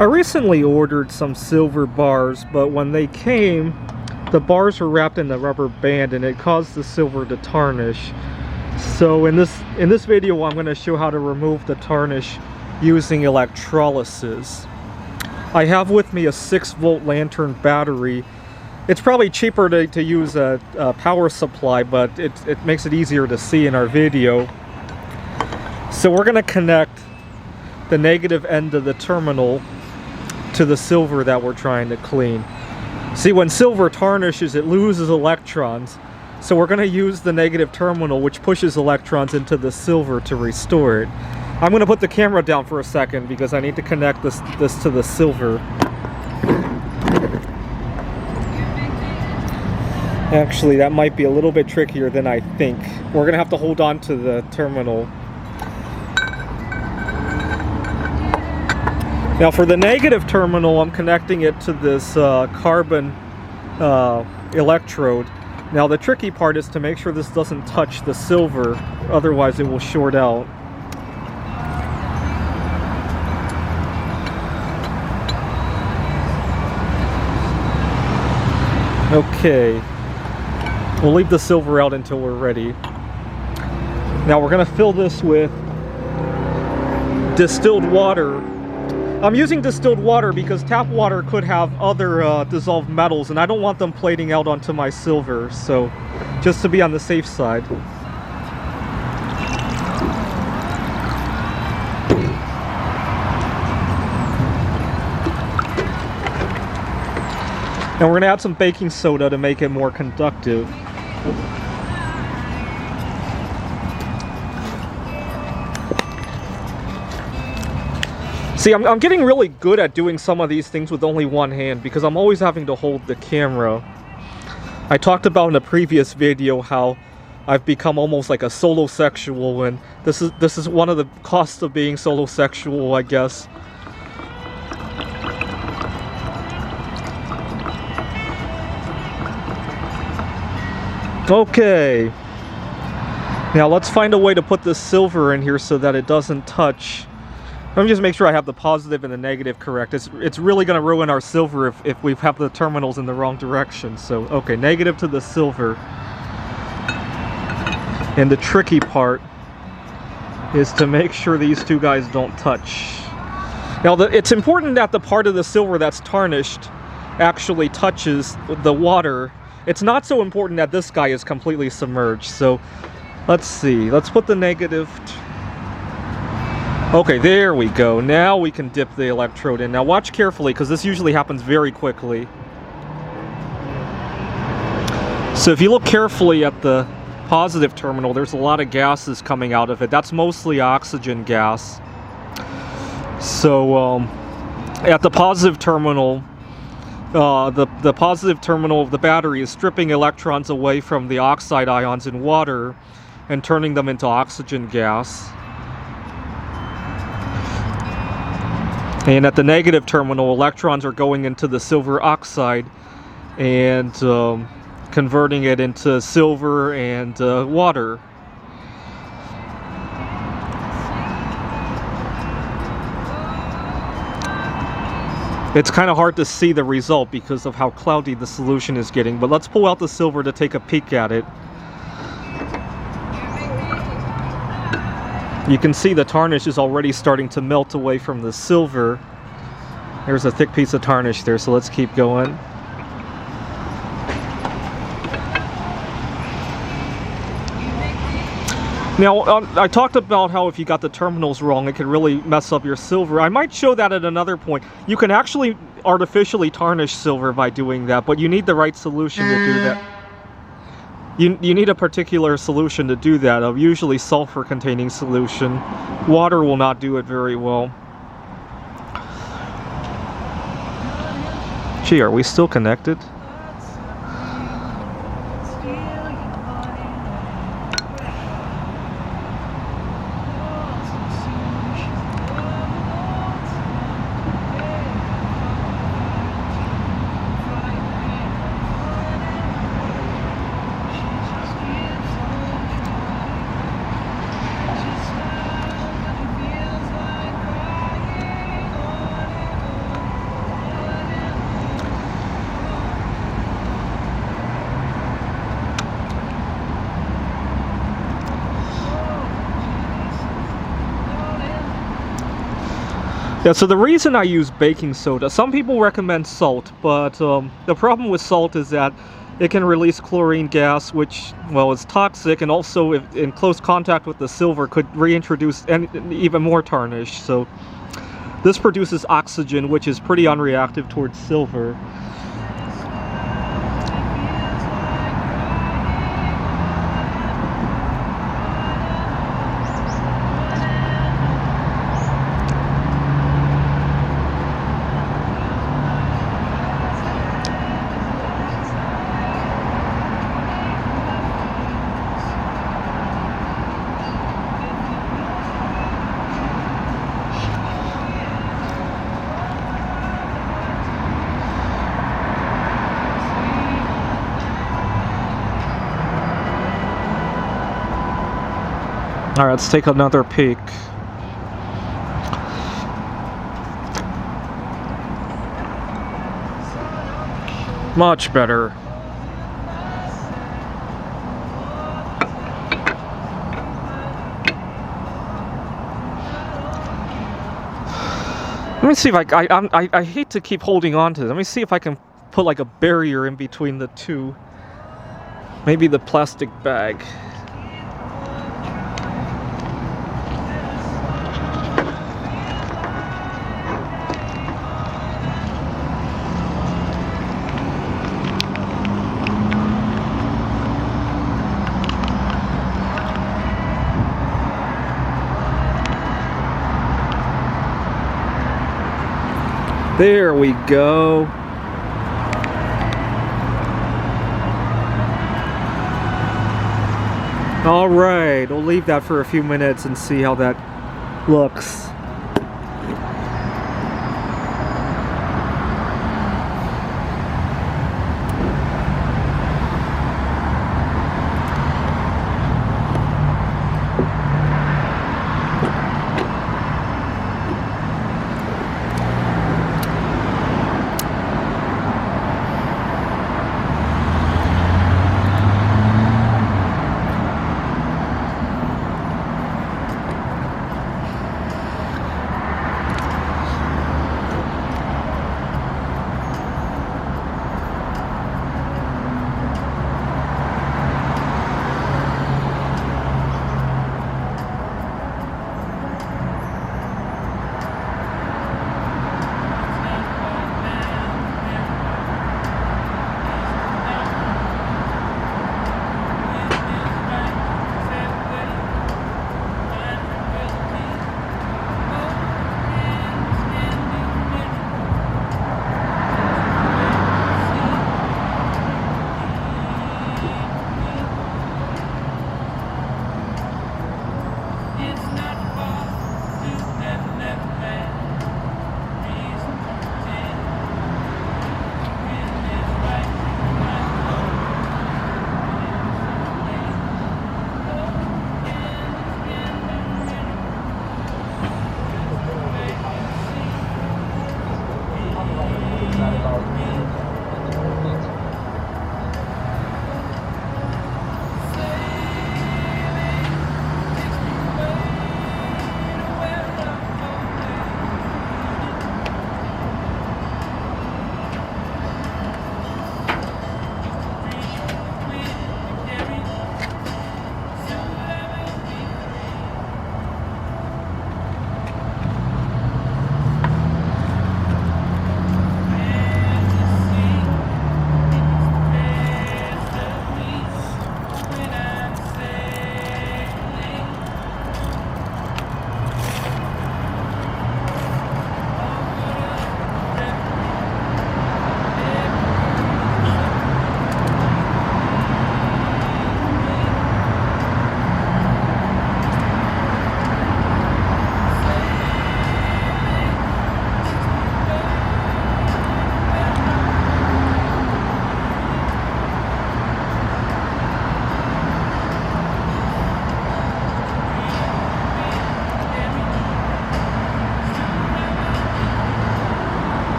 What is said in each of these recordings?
I recently ordered some silver bars, but when they came, the bars were wrapped in a rubber band and it caused the silver to tarnish. So in this video, I'm going to show how to remove the tarnish using electrolysis. I have with me a 6-volt lantern battery. It's probably cheaper to use a power supply, but it makes it easier to see in our video. So we're going to connect the negative end of the terminal to the silver that we're trying to clean. See, when silver tarnishes, it loses electrons. So we're going to use the negative terminal, which pushes electrons into the silver to restore it. I'm going to put the camera down for a second because I need to connect this to the silver. Actually, that might be a little bit trickier than I think. We're going to have to hold on to the terminal. Now for the negative terminal, I'm connecting it to this carbon electrode. Now the tricky part is to make sure this doesn't touch the silver, otherwise it will short out. Okay, we'll leave the silver out until we're ready. Now we're going to fill this with distilled water. I'm using distilled water because tap water could have other dissolved metals, and I don't want them plating out onto my silver, so just to be on the safe side. And we're going to add some baking soda to make it more conductive. See, I'm getting really good at doing some of these things with only one hand because I'm always having to hold the camera. I talked about in a previous video how I've become almost like a solosexual, and this is one of the costs of being solosexual, I guess. Okay. Now let's find a way to put this silver in here so that it doesn't touch. Let me just make sure I have the positive and the negative correct. It's really going to ruin our silver if we have the terminals in the wrong direction. So, okay, negative to the silver. And the tricky part is to make sure these two guys don't touch. Now, it's important that the part of the silver that's tarnished actually touches the water. It's not so important that this guy is completely submerged. So, let's see. Let's put the negative... Okay, there we go. Now we can dip the electrode in. Now watch carefully, because this usually happens very quickly. So if you look carefully at the positive terminal, there's a lot of gases coming out of it. That's mostly oxygen gas. So at the positive terminal, the positive terminal of the battery is stripping electrons away from the oxide ions in water and turning them into oxygen gas. And at the negative terminal, electrons are going into the silver oxide and converting it into silver and water. It's kind of hard to see the result because of how cloudy the solution is getting, but let's pull out the silver to take a peek at it. You can see the tarnish is already starting to melt away from the silver. There's a thick piece of tarnish there, so let's keep going. Now, I talked about how if you got the terminals wrong, it could really mess up your silver. I might show that at another point. You can actually artificially tarnish silver by doing that, but you need the right solution to do that. You need a particular solution to do that, usually sulfur-containing solution. Water will not do it very well. Gee, are we still connected? Yeah, so the reason I use baking soda, some people recommend salt, but the problem with salt is that it can release chlorine gas, which, well, is toxic, and also if in close contact with the silver could reintroduce even more tarnish. So this produces oxygen, which is pretty unreactive towards silver. Alright, let's take another peek. Much better. Let me see if I hate to keep holding on to this. Let me see if I can put like a barrier in between the two. Maybe the plastic bag. There we go. All right, we'll leave that for a few minutes and see how that looks.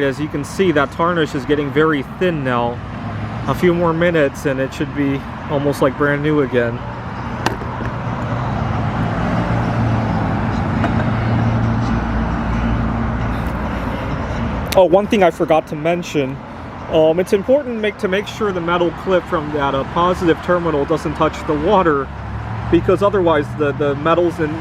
as you can see, that tarnish is getting very thin now. A few more minutes and it should be almost like brand new again. Oh, one thing I forgot to mention. It's important to make sure the metal clip from that positive terminal doesn't touch the water, because otherwise the metals in